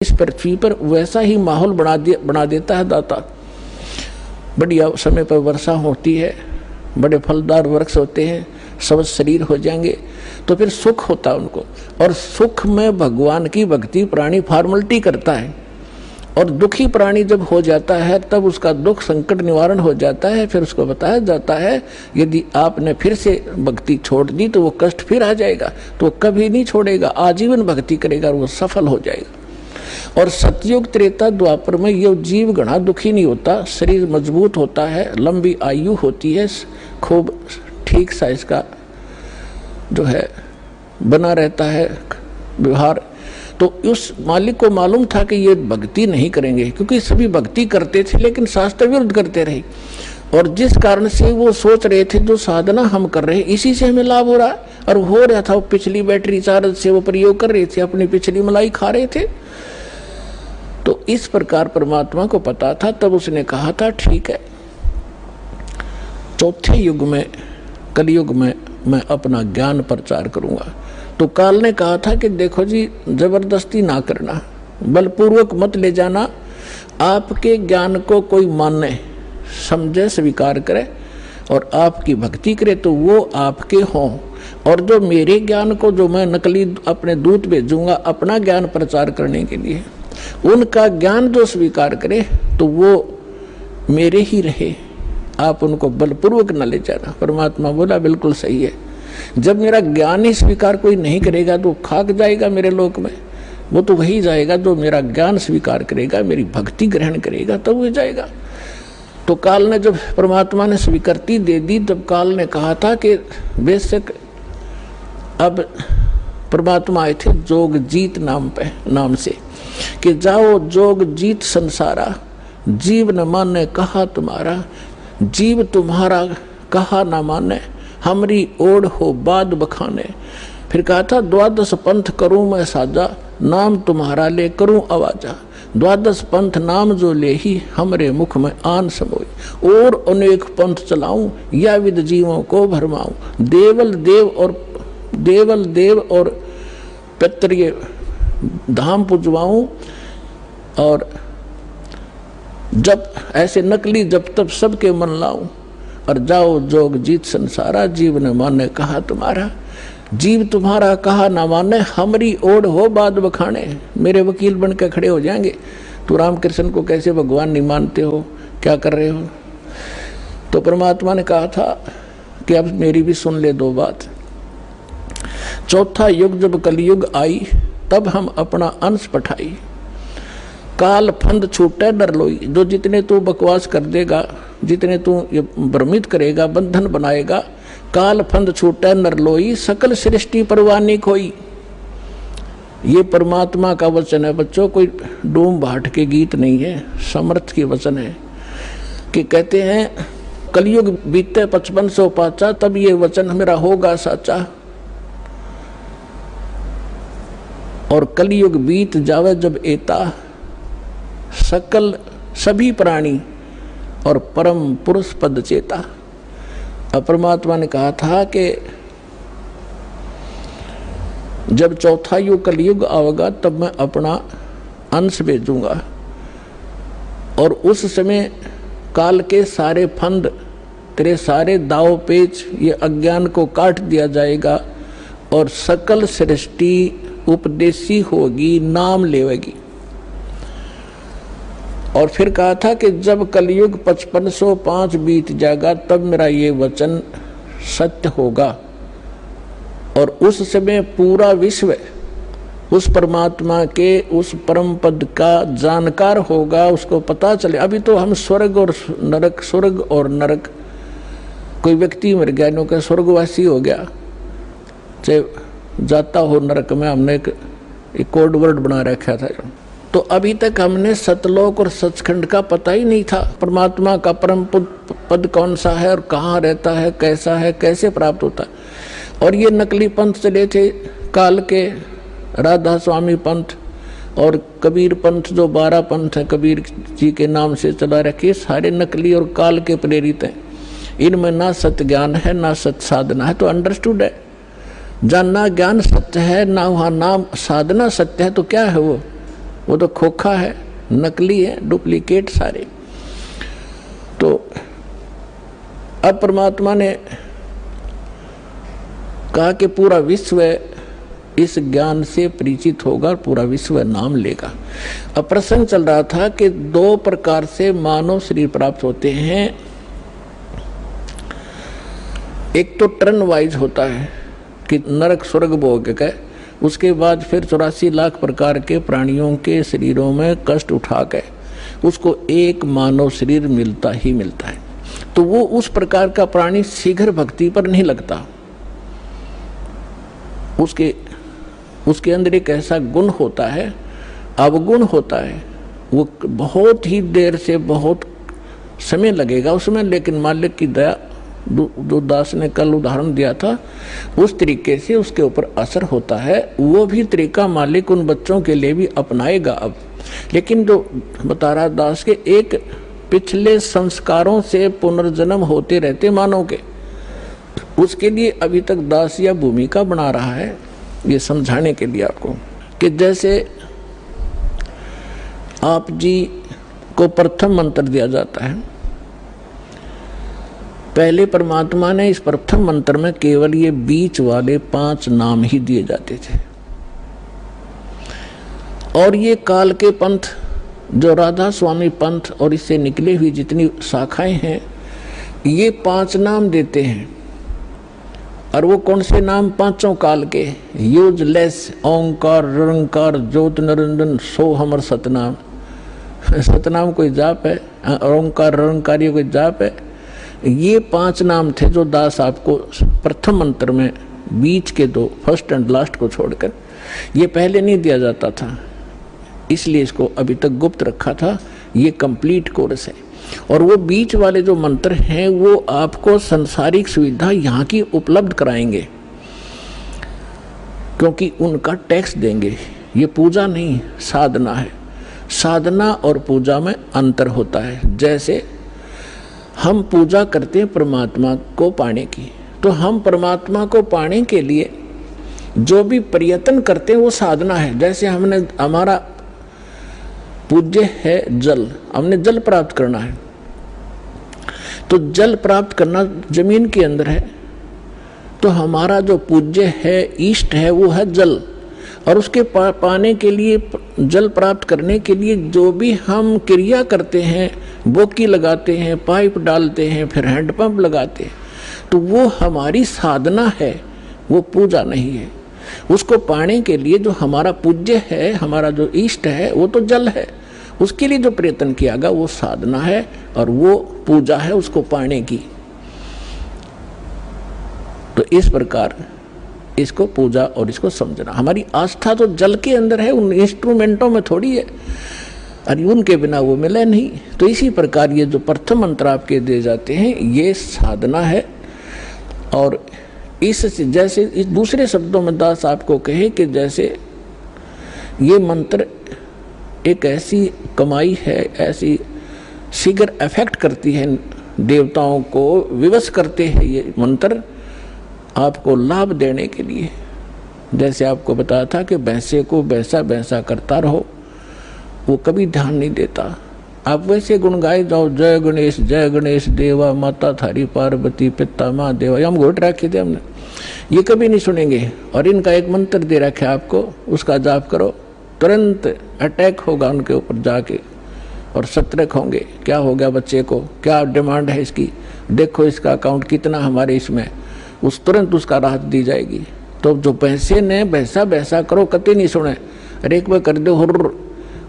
इस पृथ्वी पर वैसा ही माहौल बना देता है दाता। बढ़िया समय पर वर्षा होती है, बड़े फलदार वृक्ष होते हैं, सब शरीर हो जाएंगे, तो फिर सुख होता है उनको। और सुख में भगवान की भक्ति प्राणी फॉर्मलिटी करता है। और दुखी प्राणी जब हो जाता है तब उसका दुख संकट निवारण हो जाता है। फिर उसको बताया जाता है यदि आपने फिर से भक्ति छोड़ दी तो वो कष्ट फिर आ जाएगा, तो कभी नहीं छोड़ेगा, आजीवन भक्ति करेगा और वो सफल हो जाएगा। और सतयुग त्रेता द्वापर में ये जीव घना दुखी नहीं होता, शरीर मजबूत होता है, लंबी आयु होती है, खूब ठीक सा इसका जो है बना रहता है व्यवहार। तो उस मालिक को मालूम था कि ये भक्ति नहीं करेंगे, क्योंकि सभी भक्ति करते थे लेकिन शास्त्र विरुद्ध करते रहे। और जिस कारण से वो सोच रहे थे जो साधना हम कर रहे हैं इसी से हमें लाभ हो रहा है, और हो रहा था, वो पिछली बैटरी चार्ज से वो प्रयोग कर रहे थे, अपनी पिछली मलाई खा रहे थे। तो इस प्रकार परमात्मा को पता था, तब उसने कहा था ठीक है, चौथे युग में कलयुग में मैं अपना ज्ञान प्रचार करूंगा। तो काल ने कहा था कि देखो जी, जबरदस्ती ना करना, बलपूर्वक मत ले जाना, आपके ज्ञान को कोई माने समझे स्वीकार करे और आपकी भक्ति करे तो वो आपके हों, और जो मेरे ज्ञान को जो मैं नकली अपने दूत भेजूंगा अपना ज्ञान प्रचार करने के लिए, उनका ज्ञान जो स्वीकार करे तो वो मेरे ही रहे, आप उनको बलपूर्वक न ले जाना। परमात्मा बोला बिल्कुल सही है, जब मेरा ज्ञान ही स्वीकार कोई नहीं करेगा तो खाक जाएगा मेरे लोक में, वो तो वही जाएगा जो मेरा ज्ञान स्वीकार करेगा, मेरी भक्ति ग्रहण करेगा, तब वो जाएगा। तो काल ने जब परमात्मा ने स्वीकृति दे दी तब काल ने कहा था कि बेशक अब परमात्मा आए थे जोग जीत नाम से कि जाओ जोग जीत संसारा, जीव न माने कहा तुम्हारा, जीव तुम्हारा कहा न माने, हमरी ओढ़ हो बाद बखाने। फिर कहा था द्वादश पंथ करूं मैं साजा, नाम तुम्हारा ले करूं आवाजा, द्वादश पंथ नाम जो ले ही हमरे मुख में आन समोई, और अनेक पंथ चलाऊं या विद जीवों को भरमाऊं, देवल देव और पितृ धाम पुजवाऊं, और जब ऐसे नकली जब तब सबके मन लाऊं, और जाओ जोग जीत संसारा, जीव न माने कहा तुम्हारा, जीव तुम्हारा कहा न माने, हमरी ओढ़ हो बाद बखाने। मेरे वकील बन के खड़े हो जाएंगे, तो रामकृष्ण को कैसे भगवान नहीं मानते हो, क्या कर रहे हो। तो परमात्मा ने कहा था कि अब मेरी भी सुन ले दो बात। चौथा युग जब कलयुग आई तब हम अपना अंश पठाई, काल फंद छूटे डर लोई। जो जितने तू बकवास कर देगा, जितने तू ये भ्रमित करेगा, बंधन बनाएगा, काल फंद छूटे नर लोई, सकल सृष्टि परवानी खोई। ये परमात्मा का वचन है बच्चों, कोई डूम भाट के गीत नहीं है, समर्थ के वचन है। कि कहते हैं कलयुग बीते 5500 पाचा, तब ये वचन मेरा होगा साचा, और कलयुग बीत जावे जब एता, सकल सभी प्राणी और परम पुरुष पद चेता। अब परमात्मा ने कहा था कि जब चौथा युग कलयुग आवेगा तब मैं अपना अंश भेजूंगा, और उस समय काल के सारे फंद, तेरे सारे दाव पेच, ये अज्ञान को काट दिया जाएगा, और सकल सृष्टि उपदेशी होगी, नाम लेवेगी। और फिर कहा था कि जब कलयुग 5505 बीत जाएगा तब मेरा ये वचन सत्य होगा, और उस समय पूरा विश्व उस परमात्मा के उस परम पद का जानकार होगा, उसको पता चले। अभी तो हम स्वर्ग और नरक, कोई व्यक्ति मर गया, नो का स्वर्गवासी हो गया, चाहे जाता हो नरक में, हमने एक कोड वर्ड बना रखा था। तो अभी तक हमने सतलोक और सचखंड का पता ही नहीं था, परमात्मा का परम पद कौन सा है और कहाँ रहता है, कैसा है, कैसे प्राप्त होता है। और ये नकली पंथ चले थे काल के, राधा स्वामी पंथ और कबीर पंथ, जो 12 पंथ है कबीर जी के नाम से चला रखे, सारे नकली और काल के प्रेरित हैं। इनमें ना सत्य ज्ञान है ना सत्य साधना है। तो अंडरस्टूड है, जानना ज्ञान सत्य है, ना वहाँ नाम साधना सत्य है, तो क्या है वो वो तो खोखा है, नकली है, डुप्लीकेट सारे। तो अब परमात्मा ने कहा कि पूरा विश्व इस ज्ञान से परिचित होगा, पूरा विश्व नाम लेगा। अब प्रसंग चल रहा था कि 2 प्रकार से मानव शरीर प्राप्त होते हैं। एक तो टर्न वाइज होता है कि नरक स्वर्ग भोग के, उसके बाद फिर 84 लाख प्रकार के प्राणियों के शरीरों में कष्ट उठा के उसको एक मानव शरीर मिलता ही मिलता है। तो वो उस प्रकार का प्राणी शीघ्र भक्ति पर नहीं लगता। उसके अंदर एक ऐसा गुण होता है, अवगुण होता है, वो बहुत ही देर से बहुत समय लगेगा उसमें, लेकिन मालिक की दया, जो दास ने कल उदाहरण दिया था उस तरीके से उसके ऊपर असर होता है। वो भी तरीका मालिक उन बच्चों के लिए भी अपनाएगा अब। लेकिन जो बता रहा दास के, एक पिछले संस्कारों से पुनर्जन्म होते रहते मानव के, उसके लिए अभी तक दास या भूमिका बना रहा है, ये समझाने के लिए आपको कि जैसे आप जी को प्रथम मंत्र दिया जाता है। पहले परमात्मा ने इस प्रथम मंत्र में केवल ये बीच वाले 5 नाम ही दिए जाते थे, और ये काल के पंथ जो राधा स्वामी पंथ और इससे निकले हुई जितनी शाखाएं हैं, ये 5 नाम देते हैं। और वो कौन से नाम? 5 काल के, यूजलेस, ओंकार, रंकार, ज्योत निरंजन, सो हमर सतनाम। सतनाम कोई जाप है, ओंकार रंकार ये कोई जाप है। ये 5 नाम थे जो दास आपको प्रथम मंत्र में बीच के 2, फर्स्ट एंड लास्ट को छोड़कर, ये पहले नहीं दिया जाता था, इसलिए इसको अभी तक गुप्त रखा था। ये कंप्लीट कोर्स है। और वो बीच वाले जो मंत्र हैं वो आपको संसारिक सुविधा यहाँ की उपलब्ध कराएंगे, क्योंकि उनका टैक्स देंगे। ये पूजा नहीं, साधना है। साधना और पूजा में अंतर होता है। जैसे हम पूजा करते हैं परमात्मा को पाने की, तो हम परमात्मा को पाने के लिए जो भी प्रयत्न करते हैं वो साधना है। जैसे हमारा पूज्य है जल, हमने जल प्राप्त करना है, तो जल प्राप्त करना जमीन के अंदर है, तो हमारा जो पूज्य है, इष्ट है, वो है जल। और उसके पाने के लिए, जल प्राप्त करने के लिए जो भी हम क्रिया करते हैं, बोकी लगाते हैं, पाइप डालते हैं, फिर हैंडपंप लगाते हैं, तो वो हमारी साधना है, वो पूजा नहीं है। उसको पाने के लिए जो हमारा पूज्य है, हमारा जो इष्ट है, वो तो जल है। उसके लिए जो प्रयत्न किया गया वो साधना है और वो पूजा है उसको पाने की। तो इस प्रकार इसको पूजा और इसको समझना। हमारी आस्था तो जल के अंदर है, उन इंस्ट्रूमेंटों में थोड़ी है, और उनके बिना वो मिले नहीं। तो इसी प्रकार ये जो प्रथम मंत्र आपके दिए जाते हैं ये साधना है। और इस जैसे इस दूसरे शब्दों में दास आपको कहे कि जैसे ये मंत्र एक ऐसी कमाई है, ऐसी शीघ्र इफेक्ट करती है, देवताओं को विवश करते हैं ये मंत्र आपको लाभ देने के लिए। जैसे आपको बताया था कि भैंसे को भैंसा भैंसा करता रहो, वो कभी ध्यान नहीं देता। आप वैसे गुण गाए जाओ, जय गणेश देवा, माता थारी पार्वती, पिता माँ देवा, हम घोट रखे थे हमने, ये कभी नहीं सुनेंगे। और इनका एक मंत्र दे रखा है आपको, उसका जाप करो, तुरंत अटैक होगा उनके ऊपर जाके और सतर्क होंगे। क्या हो गया बच्चे को, क्या डिमांड है इसकी, देखो इसका अकाउंट कितना हमारे इसमें, उस तुरंत उसका राहत दी जाएगी। तो जो पैसे ने भैंसा भैंसा करो कभी नहीं सुने, अरे एक बार कर दो हुर्र,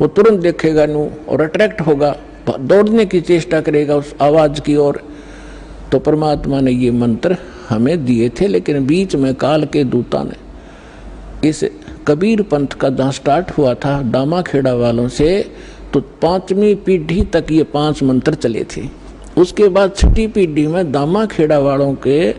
वो तुरंत देखेगा नू और अट्रैक्ट होगा, दौड़ने की चेष्टा करेगा उस आवाज़ की ओर। तो परमात्मा ने ये मंत्र हमें दिए थे, लेकिन बीच में काल के दूता ने इस कबीर पंथ का जहाँ स्टार्ट हुआ था दामा खेड़ा वालों से, तो 5वीं पीढ़ी तक ये 5 मंत्र चले थे। उसके बाद 6ठी पीढ़ी में दामा खेड़ा वालों के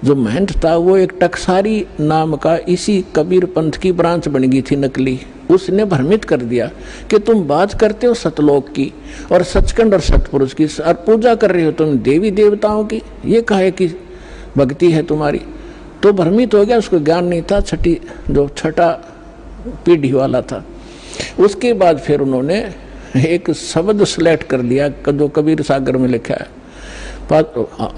जो महंत था वो एक टकसारी नाम का इसी कबीर पंथ की ब्रांच बन गई थी नकली। उसने भ्रमित कर दिया कि तुम बात करते हो सतलोक की और सचखंड और सतपुरुष की, और पूजा कर रहे हो तुम देवी देवताओं की, ये काहे की भक्ति है तुम्हारी। तो भ्रमित हो गया, उसको ज्ञान नहीं था। छठा पीढ़ी वाला था। उसके बाद फिर उन्होंने एक शब्द सेलेक्ट कर लिया जो कबीर सागर में लिखा है,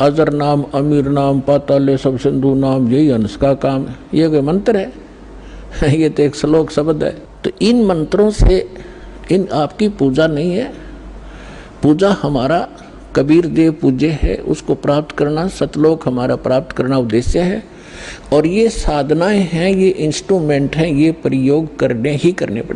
अजर नाम अमीर नाम पाताले सब सिंधु नाम यही हंस का काम। ये कोई मंत्र है? ये तो एक श्लोक शब्द है। तो इन मंत्रों से इन आपकी पूजा नहीं है। पूजा हमारा कबीर देव पूज्य है, उसको प्राप्त करना, सतलोक हमारा प्राप्त करना उद्देश्य है। और ये साधनाएं हैं, ये इंस्ट्रूमेंट हैं, ये प्रयोग करने ही करने पड़ेंगे।